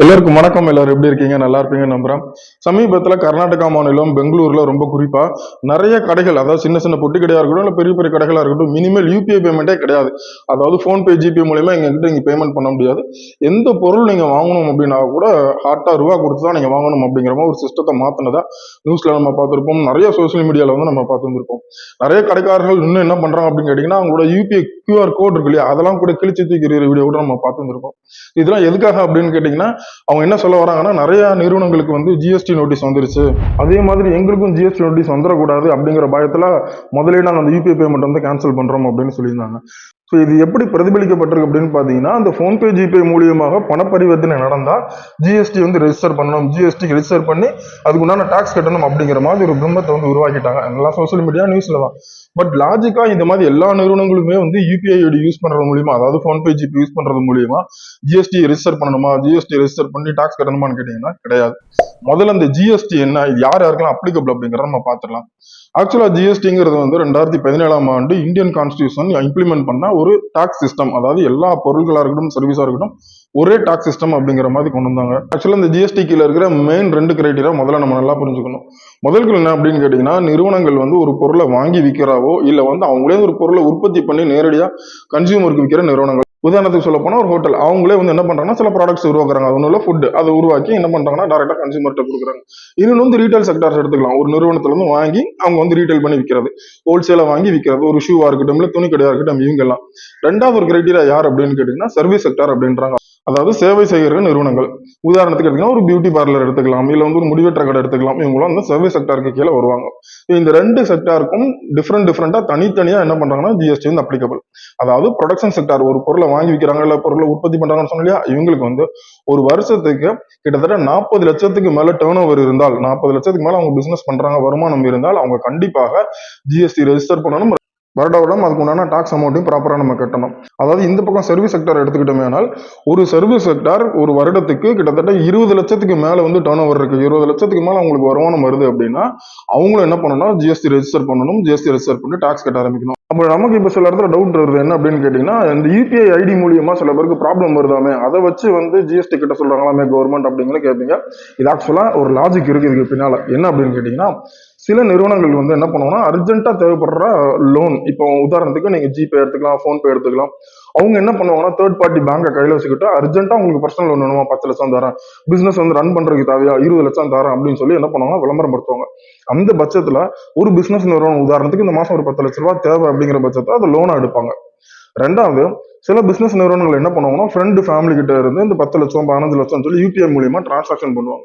எல்லாருக்கும் வணக்கம். எல்லாரும் எப்படி இருக்கீங்க? நல்லா இருப்பீங்கன்னு நம்புறேன். சமீபத்துல கர்நாடகா மாநிலம் பெங்களூர்ல ரொம்ப குறிப்பா நிறைய கடைகள், அதாவது சின்ன சின்ன பொட்டி கடையா இருக்கட்டும், இல்ல பெரிய பெரிய கடைகளா இருக்கட்டும், மினிமல் யூபிஐ பேமெண்ட்டே கிடையாது. அதாவது போன்பே, ஜிபே மூலியமா எங்ககிட்ட நீங்க பேமெண்ட் பண்ண முடியாது. எந்த பொருள் நீங்க வாங்கணும் அப்படின்னா கூட ஹாட்டா ரூபா கொடுத்து தான் நீங்க வாங்கணும் அப்படிங்கிற மாதிரி ஒரு சிஸ்டத்தை மாத்தினதா நியூஸ்ல நம்ம பார்த்திருப்போம். நிறைய சோசியல் மீடியால வந்து நம்ம பார்த்துருப்போம். நிறைய கடைக்காரர்கள் இன்னும் என்ன பண்றாங்க அப்படின்னு கேட்டீங்கன்னா, அவங்களோட யூபிஐ கியூஆர் கோட் இருக்கு இல்லையா, அதெல்லாம் கூட கிழிச்சு தூக்கி வீடியோ கூட நம்ம பார்த்துருப்போம். இதெல்லாம் எதுக்காக அப்படின்னு கேட்டீங்கன்னா, அவங்க என்ன சொல்ல வராங்கன்னா, நிறைய நிறுவனங்களுக்கு வந்து ஜிஎஸ்டி நோட்டீஸ் வந்துருச்சு, அதே மாதிரி எங்களுக்கும் ஜிஎஸ்டி நோட்டீஸ் வந்துடக்கூடாது அப்படிங்கிற பயத்துல முதலே நாங்கள் அந்த யூபிஐ பேமெண்ட் வந்து கேன்சல் பண்றோம் அப்படின்னு சொல்லியிருந்தாங்க. ஸோ இது எப்படி பிரதிபலிக்கப்பட்டிருக்கு அப்படின்னு பார்த்தீங்கன்னா, அந்த ஃபோன்பே, ஜிபே மூலியமாக பணப்பரிவர்த்தனை நடந்தால் ஜிஎஸ்டி வந்து ரெஜிஸ்டர் பண்ணணும், ஜிஎஸ்டி ரெஜிஸ்டர் பண்ணி அதுக்குண்டான டாக்ஸ் கட்டணும் அப்படிங்கிற மாதிரி ஒரு பிரம்மத்தை வந்து உருவாக்கிட்டாங்க. எல்லாம் சோசியல் மீடியா நியூஸ்ல தான். பட் லாஜிக்கா இந்த மாதிரி எல்லா நிறுவனங்களுமே வந்து யூபிஐ ஐடி யூஸ் பண்றது மூலியமா, அதாவது ஃபோன்பே, ஜிபே யூஸ் பண்றது மூலியமா ஜிஎஸ்டி ரெஜிஸ்டர் பண்ணணுமா, ஜிஎஸ்டி ரெஜிஸ்டர் பண்ணி டாக்ஸ் கட்டணுமான்னு கேட்டீங்கன்னா கிடையாது. முதல்ல இந்த ஜிஎஸ்டி என்ன, இது யார் யாருக்கெல்லாம் அப்ளிகபிள் அப்படிங்கிறத நம்ம பார்த்துடலாம். ஆக்சுவலா ஜிஎஸ்டிங்கிறது வந்து 2017ஆம் ஆண்டு இந்தியன் கான்ஸ்டியூஷன் இம்ப்ளிமெண்ட் பண்ண ஒரு டாக்ஸ் சிஸ்டம். அதாவது எல்லா பொருட்களா இருக்கட்டும், சர்வீஸா இருக்கட்டும், ஒரே டாக்ஸ் சிஸ்டம் அப்படிங்கிற மாதிரி கொண்டு வந்தாங்க. ஆக்சுவலா இந்த ஜிஎஸ்டி கீழ இருக்கிற மெயின் 2 கிரைட்டீரியா முதல்ல நம்ம நல்லா புரிஞ்சுக்கணும். முதல்கள் என்ன அப்படின்னு கேட்டீங்கன்னா, நிறுவனங்கள் வந்து ஒரு பொருளை வாங்கி விற்கிறாவோ இல்ல வந்து அவங்களே ஒரு பொருளை உற்பத்தி பண்ணி நேரடியா கன்சியூமருக்கு விற்கிற நிறுவனங்கள். உதாரணத்துக்கு சொல்ல போனா ஒரு ஹோட்டல், அவங்களே வந்து என்ன பண்றாங்கன்னா சில ப்ராடக்ட்ஸ் உருவாக்குறாங்க. அது ஒன்றும் ஃபுட், அதை உருவாக்கி என்ன பண்றாங்கன்னா டைரக்டா கன்சியூமர்கிட்ட கொடுக்குறாங்க. இன்னொன்று வந்து ரீட்டைல் செக்டார்ஸ் எடுத்துக்கலாம். ஒரு நிறுவனத்துல இருந்து வாங்கி அவங்க வந்து ரீட்டைல் பண்ணி விற்கிறது, ஹோல்சேலா வாங்கி விற்கிறது, ஒரு ஷூவா இருக்கட்டும், இல்ல துணி கடையா இருக்கட்டும், இவங்க எல்லாம். ரெண்டாவது ஒரு கிரைட்டீரியா யார் அப்படின்னு கேட்டீங்கன்னா, சர்வீஸ் செக்டார் அப்படின்றாங்க. அதாவது சேவை செய்கிற நிறுவனங்கள். உதாரணத்துக்கு எடுத்தீங்கன்னா ஒரு பியூட்டி பார்லர் எடுத்துக்கலாம், இல்ல வந்து ஒரு முடிவெற்ற கடை எடுத்துக்கலாம். இவங்களும் வந்து சர்வீஸ் செக்டாருக்கு கீழே வருவாங்க. இந்த 2 செக்டாருக்கும் டிஃப்ரெண்டா தனித்தனியா என்ன பண்றாங்கன்னா ஜிஎஸ்டி வந்து அப்ளிகபிள். அதாவது ப்ரொடக்ஷன் செக்டார், ஒரு பொருளை வாங்கி விற்கிறாங்க இல்ல பொருளை உற்பத்தி பண்றாங்கன்னு சொன்னா இல்லையா, இவங்களுக்கு வந்து ஒரு வருஷத்துக்கு கிட்டத்தட்ட 40 லட்சத்துக்கு மேல டேர்ன் ஓவர் இருந்தால், 40 லட்சத்துக்கு மேல அவங்க பிசினஸ் பண்றாங்க, வருமானம் இருந்தால் அவங்க கண்டிப்பாக ஜிஎஸ்டி ரெஜிஸ்டர் பண்ணணும். வருடம் அதுக்கு உண்டான டாக்ஸ் அமௌண்ட்டையும் ப்ராப்பராக நம்ம கட்டணும். அதாவது இந்த பக்கம் சர்வீஸ் செக்டார் எடுத்துக்கிட்டோமேனால், ஒரு சர்வீஸ் செக்டார் ஒரு வருடத்துக்கு கிட்டத்தட்ட 20 லட்சத்துக்கு மேல வந்து டர்ன் ஓவர் இருக்கு, 20 லட்சத்துக்கு மேல அவங்களுக்கு வருமானம் வருது அப்படின்னா அவங்களும் என்ன பண்ணணும்னா ஜிஎஸ்டி ரெஜிஸ்டர் பண்ணணும். ஜிஎஸ்டி ரெஜிஸ்டர் பண்ணி டாக்ஸ் கட்ட ஆரம்பிக்கணும். அப்போ நமக்கு இப்போ சில இடத்துல டவுட் வருது, என்ன அப்படின்னு கேட்டீங்கன்னா, இந்த யூபிஐ ஐடி மூலியமா சில பேருக்கு ப்ராப்ளம் வருதாமே, அதை வச்சு வந்து ஜிஎஸ்டி கிட்ட சொல்றாங்களாமே கவர்மெண்ட் அப்படிங்கிற கேட்பீங்க. இது ஆக்சுவலா ஒரு லாஜிக் இருக்கு இதுக்கு பின்னால. என்ன அப்படின்னு கேட்டீங்கன்னா, சில நிறுவனங்கள் வந்து என்ன பண்ணுவாங்கன்னா அர்ஜென்ட்டா தேவைப்படுற லோன், இப்போ உதாரணத்துக்கு நீங்க ஜிபே எடுத்துக்கலாம், போன்பே எடுத்துக்கலாம். அவங்க என்ன பண்ணுவாங்கன்னா தேர்ட் பார்ட்டி பேங்கை கையில வச்சுக்கிட்டு அர்ஜென்ட்டா உங்களுக்கு பர்சனல் லோன் வேணுமா, 10 லட்சம் தரேன், பிசினஸ் வந்து ரன் பண்றதுக்கு தேவையா 20 லட்சம் தரேன் அப்படின்னு சொல்லி என்ன பண்ணுவாங்கன்னா விளம்பரம் படுத்துவாங்க. அந்த பட்சத்துல ஒரு பிசினஸ் நிறுவனம் உதாரணத்துக்கு இந்த மாசம் ஒரு 10 லட்ச ரூபாய் தேவை அப்படிங்கிற பட்சத்துல அது லோனா எடுப்பாங்க. ரெண்டாவது, சில பிசினஸ் நிறுவனங்கள் என்ன பண்ணுவாங்கன்னா ஃப்ரெண்டு ஃபேமிலி கிட்ட இருந்து இந்த 10 லட்சம் 15 லட்சம் சொல்லி யூபிஐ மூலியமா டிரான்சாக்ஷன் பண்ணுவாங்க.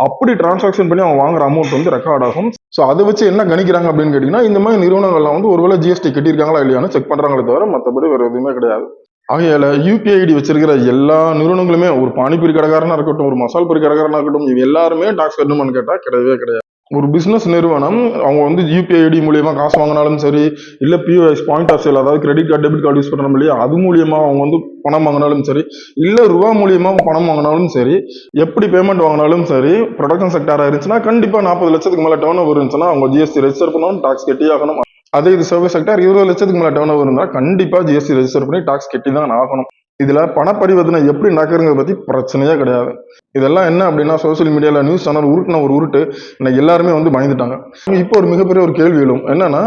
அப்படி டிரான்சாக்ஷன் பண்ணி அவங்க வாங்குற அமௌண்ட் வந்து ரெக்கார்ட் ஆகும். ஸோ அதை வச்சு என்ன கணிக்கிறாங்க அப்படின்னு கேட்டீங்கன்னா, இந்த மாதிரி நிறுவனங்கள்லாம் வந்து ஒருவேளை ஜிஎஸ்டி கட்டியிருக்காங்களா இல்லையான்னு செக் பண்றாங்களே தவிர மற்றபடி வேற எதுவுமே கிடையாது. ஆகையால யூபிஐ ஐடி வச்சிருக்கிற எல்லா நிறுவனங்களுமே, ஒரு பானிபூரி கடைக்காரனா இருக்கட்டும், ஒரு மசால் பொரி கடைக்காரனா இருக்கட்டும், இவங்க எல்லாருமே டாக்ஸ் கட்டணும்னு கேட்டா கிடையவே கிடையாது. ஒரு பிசினஸ் நிறுவனம் அவங்க வந்து யூபிஐ ஐடி மூலியமா காசு வாங்கினாலும் சரி, இல்ல பிஓஎஸ் பாயிண்ட் ஆஃப் சேல், அதாவது credit card debit card use பண்றோம் இல்லையா, அது மூலியமா அவங்க வந்து பணம் வாங்கினாலும் சரி, இல்ல ரூபா மூலியமா பணம் வாங்கினாலும் சரி, எப்படி பேமெண்ட் வாங்கினாலும் சரி, ப்ரொடக்ஷன் செக்டாரா இருந்துச்சுன்னா கண்டிப்பா 40 லட்சத்துக்கு மேல டர்ன் ஓவர் இருந்துச்சுன்னா அவங்க ஜிஎஸ்டி ரெஜிஸ்டர் பண்ணணும், டாக்ஸ் கட்டி ஆகணும். அதே இது சர்வீஸ் செக்டார் 20 லட்சத்துக்கு மேல டர்ன் ஓவர் இருந்தா கண்டிப்பா ஜிஎஸ்டி ரெஜிஸ்டர் பண்ணி டாக்ஸ் கட்டி தான் ஆகணும். இதுல பணப்பரிவர்த்தனை எப்படி நடக்குறத பத்தி பிரச்சனையே கிடையாது. இதெல்லாம் என்ன அப்படின்னா சோசியல் மீடியால நியூஸ் சேனல் உருட்டுன ஒரு உருட்டு இன்னைக்கு எல்லாருமே வந்து பயந்துட்டாங்க. இப்போ ஒரு மிகப்பெரிய ஒரு கேள்வி எழும், என்னன்னா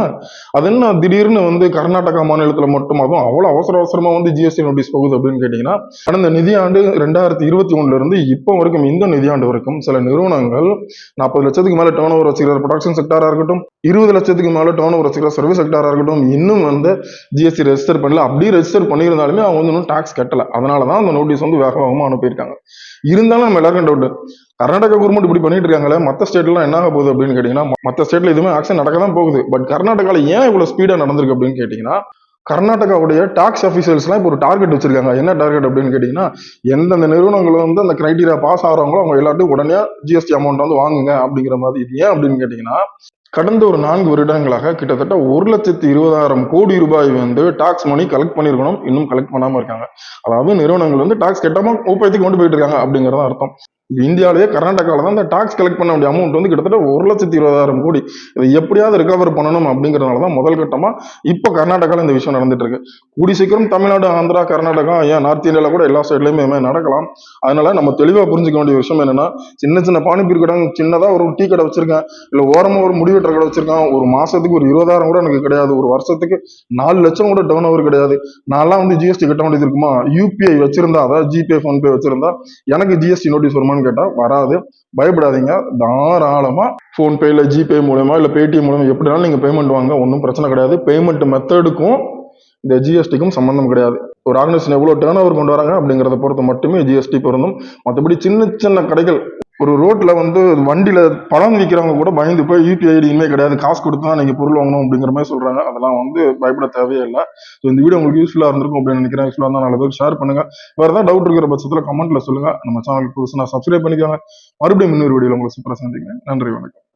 அது என்ன திடீர்னு வந்து கர்நாடகா மாநிலத்துல மட்டும் அதுவும் அவ்வளவு அவசரமா வந்து ஜிஎஸ்டி நோட்டீஸ் போகுது அப்படின்னு கேட்டீங்கன்னா, கடந்த நிதியாண்டு 2021 இருந்து இப்போ வரைக்கும், இந்த நிதியாண்டு வரைக்கும் சில நிறுவனங்கள் 40 லட்சத்துக்கு மேல டர்ன் ஓவர் வச்சுக்கிற ப்ரொடக்ஷன் செக்டாரா இருக்கட்டும், 20 லட்சத்துக்கு மேல டர்ன் ஓவர் வச்சுக்கிற சர்வீஸ் செக்டாரா இருக்கட்டும், இன்னும் வந்து ஜிஎஸ்டி ரெஜிஸ்டர் பண்ணல. அப்படியே ரெஜிஸ்டர் பண்ணியிருந்தாலுமே அவங்க வந்து இன்னும் டாக்ஸ் கட்டல. அதனாலதான் அந்த நோட்டீஸ் வந்து வேக வேகமா அனுப்பியிருக்காங்க. இருந்தாலும் நம்ம எல்லாருக்கும் டவுட், கர்நாடகா கவர்மெண்ட் இப்படி பண்ணிட்டு இருக்காங்களே, மற்ற ஸ்டேட்லாம் என்ன ஆக போகுது அப்படின்னு கேட்டீங்கன்னா, மற்ற ஸ்டேட்ல எதுவுமே ஆக்ஷன் நடக்க தான் போகுது. பட் கர்நாடகால ஏன் இவ்வளவு ஸ்பீடா நடந்திருக்கு அப்படின்னு கேட்டீங்கன்னா, கர்நாடகாவுடைய டாக்ஸ் அபிஷியல்ஸ்லாம் இப்போ ஒரு டார்கெட் வச்சிருக்காங்க. என்ன டார்கெட் அப்படின்னு கேட்டீங்கன்னா, எந்தெந்த நிறுவனங்களும் வந்து அந்த கிரைட்டீரியா பாஸ் ஆகிறவங்களோ அவங்க எல்லாத்தையும் உடனே ஜிஎஸ்டி அமௌண்ட் வந்து வாங்குங்க அப்படிங்கிற மாதிரி. இது ஏன் அப்படின்னு கேட்டீங்கன்னா, கடந்த ஒரு 4 வருடங்களாக கிட்டத்தட்ட 1,20,000 கோடி ரூபாய் வந்து டாக்ஸ் மணி கலெக்ட் பண்ணிருக்கணும், இன்னும் கலெக்ட் பண்ணாம இருக்காங்க. அதாவது நிறுவனங்கள் வந்து டாக்ஸ் கட்டாம ஊப்பயத்துக்கு கொண்டு போயிட்டு இருக்காங்க அப்படிங்கறத அர்த்தம். இது இந்தியாவிலேயே கர்நாடகாவில் தான் இந்த டாக்ஸ் கலெக்ட் பண்ண வேண்டிய அமௌண்ட் வந்து கிட்டத்தட்ட 1,20,000 கோடி. இதை எப்படியாவது ரெக்கவர் பண்ணணும் அப்படிங்கிறதுனால தான் முதல் கட்டமா இப்போ கர்நாடகாவில் இந்த விஷயம் நடந்துட்டு இருக்கு. கூடி சீக்கிரம் தமிழ்நாடு, ஆந்திரா, கர்நாடகா, ஏன் நார்த் இந்தியாவில் கூட எல்லா சைட்லயுமே நடக்கலாம். அதனால நம்ம தெளிவா புரிஞ்சுக்க வேண்டிய விஷயம் என்னன்னா, சின்ன சின்ன பானிபூரி கடை, சின்னதா ஒரு டீ கடை வச்சிருக்கேன், இல்ல ஓரமா ஒரு முடிவெட்டுற கடை வச்சிருக்கான், ஒரு மாசத்துக்கு ஒரு 20,000 கூட எனக்கு கிடையாது, ஒரு வருஷத்துக்கு 4 லட்சம் கூட டர்ன் ஓவர் கிடையாது, நான்லாம் வந்து ஜிஎஸ்டி கட்ட வேண்டியது இருக்குமா? யூபிஐ வச்சிருந்தா, அதாவது ஜிபே, போன்பே வச்சிருந்தா எனக்கு ஜிஎஸ்டி நோட்டீஸ் வருமானு கேட்டா வராது. பயப்படாதீங்க, தாராளமா போன்பே இல்ல ஜிபே மூலமா இல்ல பேடிஎம் மூலமா எப்படினாலும் நீங்க பேமெண்ட் வாங்க, ஒன்றும் பிரச்சனை கிடையாது. பேமெண்ட் மெத்தடுக்கும் இந்த ஜிஎஸ்டிக்கும் சம்பந்தம் கிடையாது. ஒரு ஆர்கனைசேஷன் எவ்வளவு டர்ன் ஓவர் கொண்டு வராங்க அப்படிங்கறத பொறுத்து மட்டுமே ஜிஎஸ்டி பொருந்தும். மற்றபடி சின்ன சின்ன கடைகள், ஒரு ரோட்ல வந்து வண்டியில பழம் விற்கிறவங்க கூட பயந்து போய் யூபிஐ ஐடி இனிமே கிடையாது, காசு கொடுத்து தான் நீங்க பொருள் வாங்கணும் அப்படிங்கிற மாதிரி சொல்றாங்க. அதெல்லாம் வந்து பயப்பட தேவையே இல்லை. ஸோ இந்த வீடியோ உங்களுக்கு யூஸ்ஃபுல்லா இருந்திருக்கும் அப்படின்னு நினைக்கிறேன். யூஸ்ஃபுல்லா இருந்தால் 4 பேருக்கு ஷேர் பண்ணுங்க. வேற ஏதாவது டவுட் இருக்கிற பட்சத்தில் கமெண்ட்ல சொல்லுங்க. நம்ம சேனலுக்கு புதுசுனா சப்ஸ்கிரைப் பண்ணிக்கோங்க. மறுபடியும் இன்னொரு வீடியோல உங்களை சூப்பரா சந்திக்கிறேன். நன்றி, வணக்கம்.